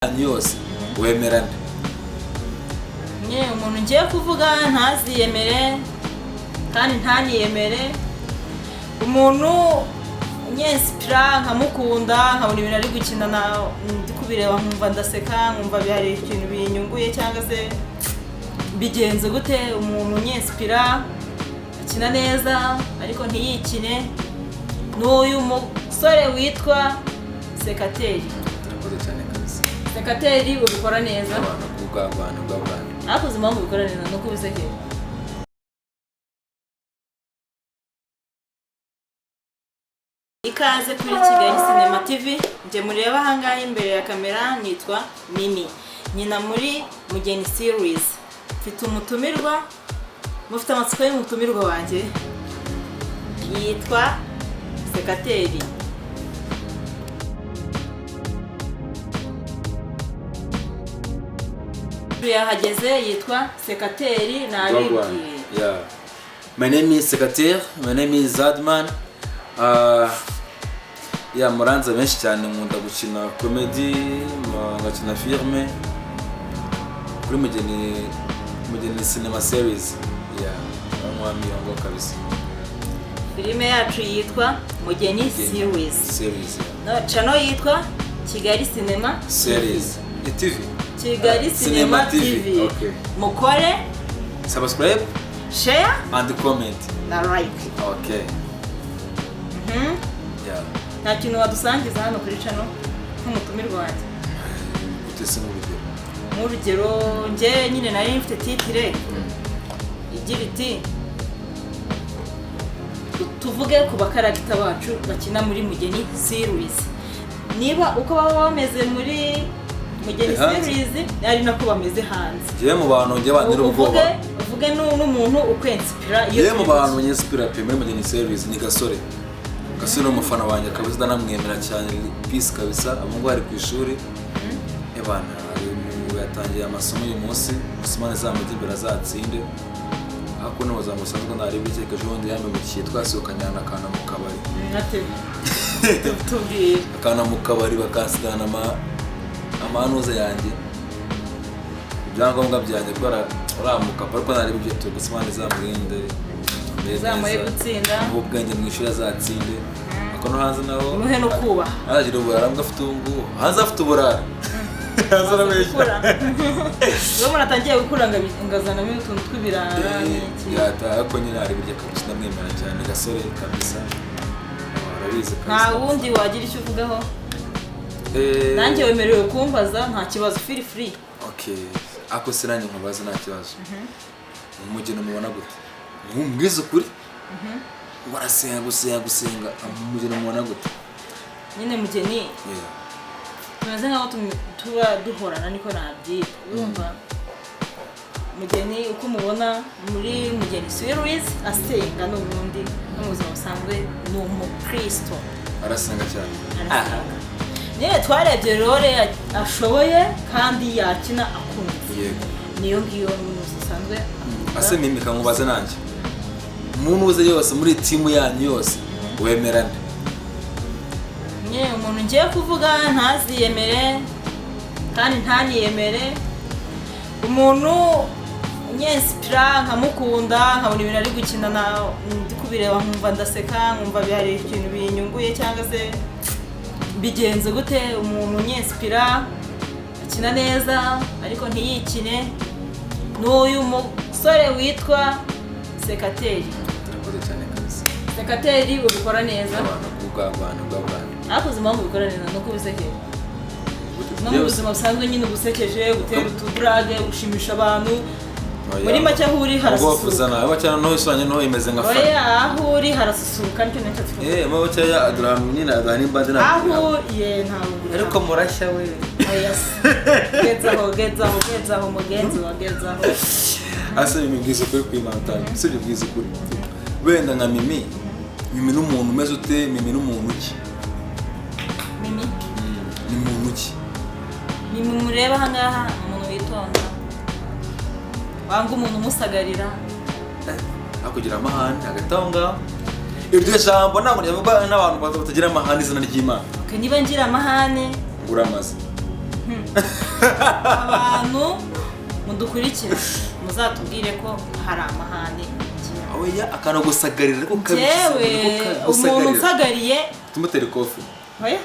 yose wemerana umuntu ngiye kuvuga ntaziyemere kandi ntaniyemere umuntu nyensipira nkamukunda nkabona ibintu ari gukina ndi kubireba nkumva ndaseka nkumva bihari ikintu binyunguye cyangwa se bigenze gute umuntu nyensipira akina neza ariko ntiyikine n'uyu musore witwa sekateri. Sekateri ubikora neza akoze impamvu ubikora neza nuko ubisekeye. Ikaze kuri Kigali Cinema TV, nje mureba ahangaha imbere ya kamera nitwa Mimi, nyina muri Mugeni series. Mfite umutumirwa, mufite amatsiko y'umutumirwa wanjye yitwa Sekateri. Yahageze yitwa Sekateri nabibwiye. Yeah. My name is Sekateri, my name is Zadman. Muranza benshi cyane nkunda gukina comedy, ngakina filme kuri Mugeni Cinema series. Mwami yango kabisa. Filme yacu yitwa Mugeni series. No, channel yitwa Kigali Cinema series. TV. Kigali Cinema TV. Okay. Mukore, subscribe, share and comment. Na like. Okay. Yeah. Nta kintu wadusangiza hano kuri channel nk'umutumirwa wanjye. Utese mu rugero nje nyine nari mfite titire igira iti tuvuge ku bakaragita bacu bakina muri Mugeni series. Niba uko baba bameze muri Mugeni series ari nako bameze hanze. Je mu bantu nge bandira ubwoba. Uvuge n'umuntu ukwinspira iyo. Je mu bantu nyinspira pe muri Mugeni series ni Gasore. Gasore umufana wanjye kabisa ndanamwemera cyane peace kabisa amungu ari ku ishuri. Ebana yatangiye amasomo uyu munsi Usman zamujye imbere azatsinde. Ako no bazamusanzwe nari bikeka jonde yame mu cyitwa sokanyana kana mu kabari. Ate. Tubwiye. Kana mu kabari bakasigana amanuza yanjye ibyangombwa byanjye kwara uramuka ariko nari byo to Usman zamurinde zamuye gutsinda ubwenge mu ishuri azatsinde ako no hanze naho muhe no kuba aragira uburarambwa afite ungu hanze afite uburara hanze arabeshya uwo muratangiye gukuranga ngazana mu tuntu tw'ibirara yata ako nyine ari burya kabisa ndamwemera cyane Gasore kabisa arabizi kabisa nta wundi wagira icyo uvugaho nanjye wemerewe kumbaza nta kibazo feel free. Okay ako sinanye nkubaza nta kibazo umugeni mubona gute mbwiza ukuri warasenga gusenga umugeni mubona gute nyine Mugeni tumeze nkaho tuba duhorana niko nabyita urumva Mugeni uko mubona muri Mugeni series asenga n'ubundi no mu buzima busanzwe ni umukristo arasenga cyane. Niye twarebye role ashoboye kandi yakina akunze. Yego. Niyo ngiyo musanzwe. Ase Mimi kankubaze nanjye. Umuntu uze yose muri team yanyu yose wemerana. Umuntu ngiye kuvuga ntaziyemere kandi ntaniyemere. Umuntu nyensipira nkamukunda nkabona ibintu ari gukina ndi kubireba nkumva ndaseka nkumva bihari ikintu binyunguye cyangwa se bigenze gute umuntu nyensipira akina neza ariko ntiyikine n'uyu musore witwa Sekateri. Sekateri ubikora neza akoze impamvu ubikora neza nuko ubisekeye no mu buzima busanzwe nyine ubusekeje gutera utudrage gushimisha abantu muri make aho uri harasusuruka nawe cyane no isanye no imeze nka fa aho uri harasusuruka nicyo nicyo tuvuga mabo cyaya adram nyine adani mbande na aho ntawe ariko murashya we yes gezaho mugenzaho ase bimubwiza kuri kwimanta sibyo bwiza kuri wenda nka Mimi n'umuntu umeze ute Mimi n'umuntu ki Mimi ni muntu ki Mimi mureba hangaha umuntu witonda wanga umuntu umusagarira akugira amahane agatanga iryo jambo ntabwo n'abantu batagira amahane izina ry'Imana. Niba ngira amahane uramaze abantu mudukurikira muzatubwire ko hari amahane oya akantu gusagarira ko jewe umuntu usagariye tumutere kofi oya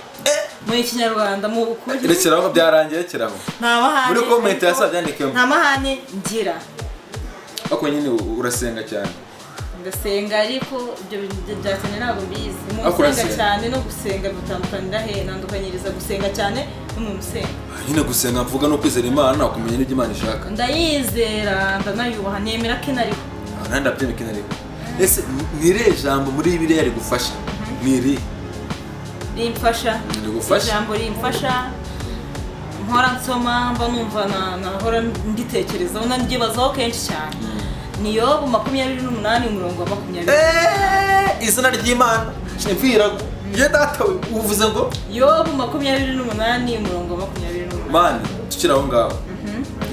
mu Kinyarwanda mu ukuri rekeraho byarangiye rekeraho nta mahane muri comment yasabyandikemo nta mahane ngira ako nyine urasenga cyane ndasenga ariko ibyo byatene ntabwo mbizi umusenga cyane no gusenga bitandukanira he nandukanyiriza gusenga cyane n'umuntu usenga nyine gusenga mvuga no kwizera Imana ukumenya n'ibyo Imana ishaka ndayizera ndanayubaha nemera ko inariho nanda byemeka inariho ese nire jambo muri Bibiliya yari gufasha niri rimfasha ijambo rimfasha mpora nsoma mba numva nahora nditekerezaho nandibazaho kenshi cyane ni Yobu 28 umurongo wa 20 izina ry'Imana mvira ye datawe uvuze ngo Yobu 28 umurongo wa 20 mani tukiraho ngaho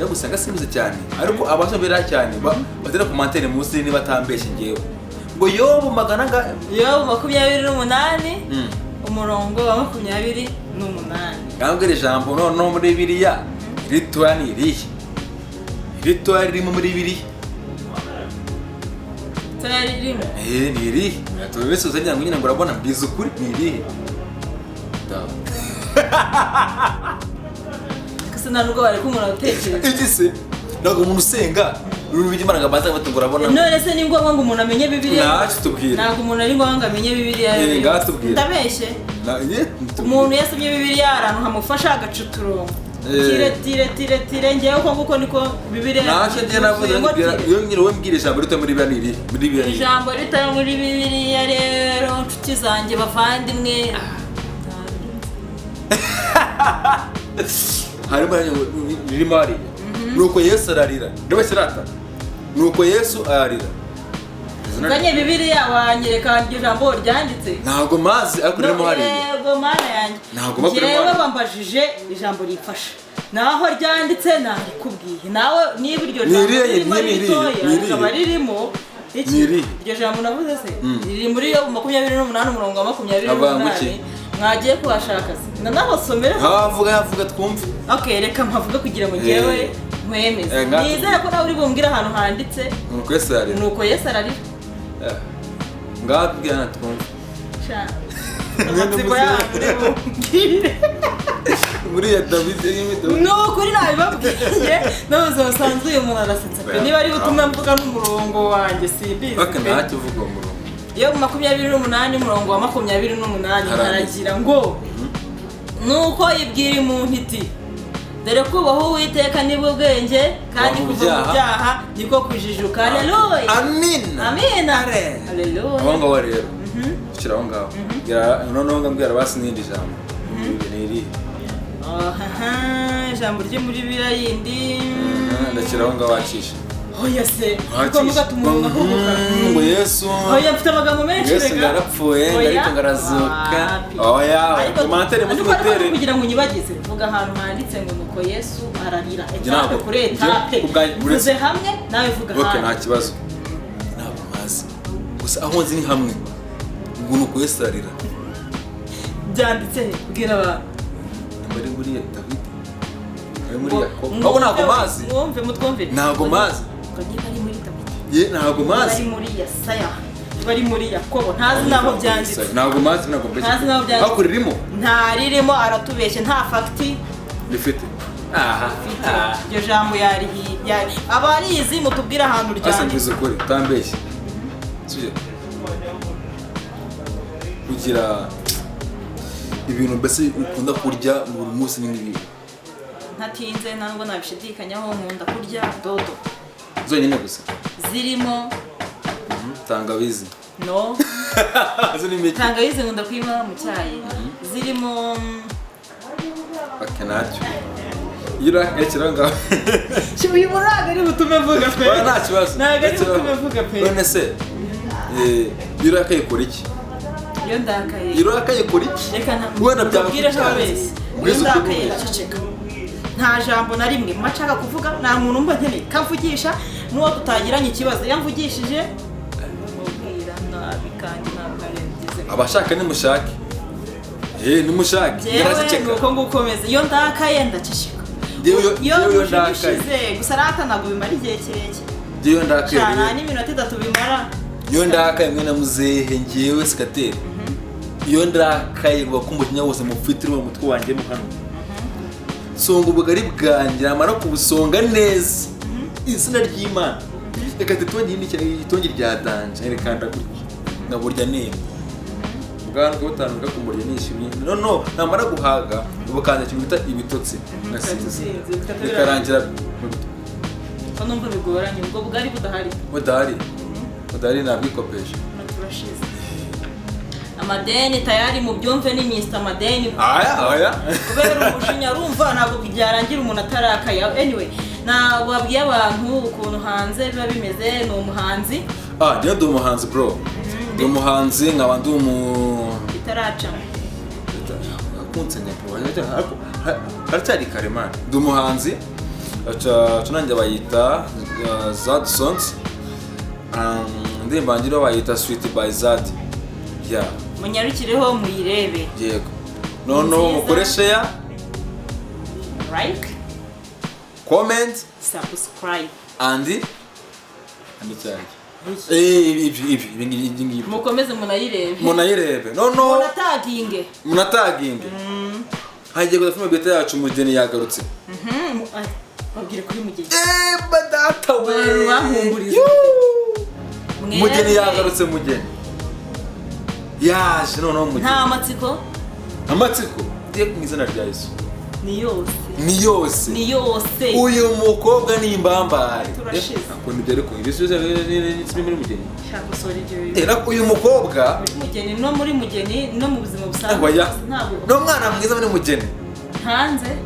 yo gusenga simbize cyane ariko abashabera cyane batera commentaire munsi niba tambeshe ngewe ngo Yobu magana nga Yobu 28 umurongo wa 28 ngambwira ijambo no muri Bibiliya ritwani rihe ritwari rimo muri Bibiliya tarimo ni rihe tubese uzajya ngo nyine ngo urabona mbizi ukuri ni rihe kasana nuko bari kumura gutekereza igise ntabwo umuntu usenga urubije Imana ngabanza ngo urabona none se ni ngombwa ngo umuntu amenye Bibiliya nacu tubwire ntabwo umuntu ari ngombwa amenye Bibiliya ndabeshye umuntu yasomye Bibiliya arantu hamufasha agacuturongo tire ngewe uko nguko niko Bibiliya naje ndiye navuze iyo nyine we mbwire ijambo rito muri Bibiliya ijambo rito muri Bibiliya rero nshuti zanjye bavandimwe harimo ririmo ari nuko Yesu ararira ndabese rata nuko Yesu ararira kanye Bibiliya wanyereka ijambo ryanditse ntago mazi ariko ririmo hari yego mana yanjye ntago bakuru yewe bambajije ijambo rifasha naho ryanditse narikubwiye nawe niba iryo jambo ririmo iki iryo jambo navuze se riri muri yo 28 umurongo wa 28 mwagiye kuhashaka se nanabasomera havuga twumve okay reka mpavuga kugira ngo ngewe mwemeze nizere ko nawe uri bumbwira ahantu handitse nuko Yesu ararira ngabwira twumve sha nziko yawe muri ya David no kuri nabibabwiye nazo basanzwe uyu muntu arasetsa pe niba ari butumwa mvuga n'umurongo wanjye simbizi baka ntacyo uvuga umurongo yo 28 umurongo wa 28 haragira ngo nuko yibwira umuntu iti dore kubaho Uwiteka nibwo bwenge kandi kuva mu byaha niko kujijuka haleluya amina haleluya abanga wa rero kiraho ngaho noneho ngambwira basi n'indi jambo niri jambo ryo muri Bibiliya yindi ndakiraho ngaho wacisha oya se uko muga tumunga kuvuga ngo Yesu oya mfite amagambo menshi Yesu yarapfuye ariko ngarazuka oya commentaire mu tutere kugira ngo nyibagize vuga ahantu handitse ngo nuko Yesu ararira etape kuri etape uvuze hamwe nawe vuga hamwe okay nta kibazo ntabwo mazi gusa aho nzi ni hamwe ngo nuko Yesu ararira byanditse bwira abantu bari muri David bari muri Yakobo abo ntabwo mazi mwumve mutwumve ntabwo mazi bari muri David ye ntabwo mazi bari muri Yesaya bari muri Yakobo ntazi naho byanditse ntabwo mazi ntabwo mbese ntazi naho byanditse hakuririmo ntaririmo aratubeshye nta fakti rifite iryo jambo yari abarizi mutubwira ahantu ryanditse ukuri tambeshye suje kugira ibintu mbese ukunda kurya buri munsi n'ibintu ntatinze ntabwo nabishidikanyaho nkunda kurya dodo zonyine gusa zirimo tangawizi no tangawizi nkunda kuyima mu cyayi zirimo bakanacyo yura yakira ngaho uyu muraga ari butume mvuga pe nta kibazo ntago ari butume mvuga pe none se yura yakayikora iki iyo ndakaye yura yakayikora iki reka ntabwire habese iyo ndakaye ceceka nta jambo na rimwe macaka kuvuga nta muntu mba nkeneye kamvugisha n'uwo tutagiranye ikibazo yamvugishije mubwira nabi kandi ntabwo arengeje abashaka nimushake nimushake yewe nuko ngukomeza iyo ndakaye ndaceceka Iyo ndakaye gusa rata ntabwo bimara igihe kirekire. Iyo ndakaye cyane n'iminota 3 bimara. Iyo ndakaye mwe na muzehe ngiyewe sekateri. Iyo ndakaye bakumbukinya wose mufitire mu mutwe wanjye mu hano. Songa ubugari bwanjye amara kubusonga neza. Izina ry'Imana. Reka tutonye itongi rya danje rekanda gutya. Naburya neme. Bwana ko butanuka kumurya nishimye. No, namara guhaga ubukanje cyubita ibitotsi. Bikarangira ko numva bigoranye ubwo bugari budahari nabwikopesha. Turashize. Amadeni tayari mu byumve ni Mr. Amadeni. Aya. Kubera umushinya rumva ntabwo byarangira umuntu atarakaye. Anyway, ntabwo wabwiye abantu ukuntu hanze biba bimeze. Ni umuhanzi. Ndiyo ndi umuhanzi bro. Ndi umuhanzi nkaba ndi bitaraca. Kunt haracyari karemano. Ndi umuhanzi tunanjye bayita Zad Songs. Indirimbo yanjye bayita Sweet by Zad. Yeah. Munyarukireho muyirebe. Yego. No mukore share, like, comment, subscribe and cyane. Ibi mukomeze munayirebe. No. Munataginge. Hagiye gufuma beta yacu umugeni yagarutse. Babwire kuri mugeni. Badata we. Bahumburiza. Mugeni yagarutse mugeni. Yaje noneho mugeni. Nta amatsiko. Ndiye kumizana rya Yesu. Ni yose. Uyu mukobwa ni imbambare. Akunda ibyo ariko ibisubizo ni muri mugeni. Shaka sore ibyo. Uyu mukobwa mugeni no muri mugeni no mu buzima busanzwe. Ntabwo. No mwana mwiza muri mugeni. Hanze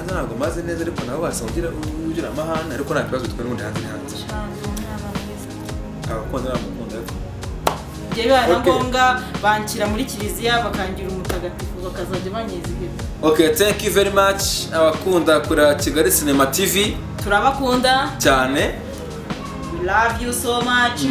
ntabwo maze neza ariko nabo basangira ugira amahane ariko nta kibazo twe n'undi hanze. Abakunda n'abakunda ariko Reba ngombwa bankira muri kiliziya bakangira umutagatifu bakazajya banyezigira. Okay, thank you very much. Abakunda kuri Kigali Cinema TV. Turabakunda cyane. We love you so much.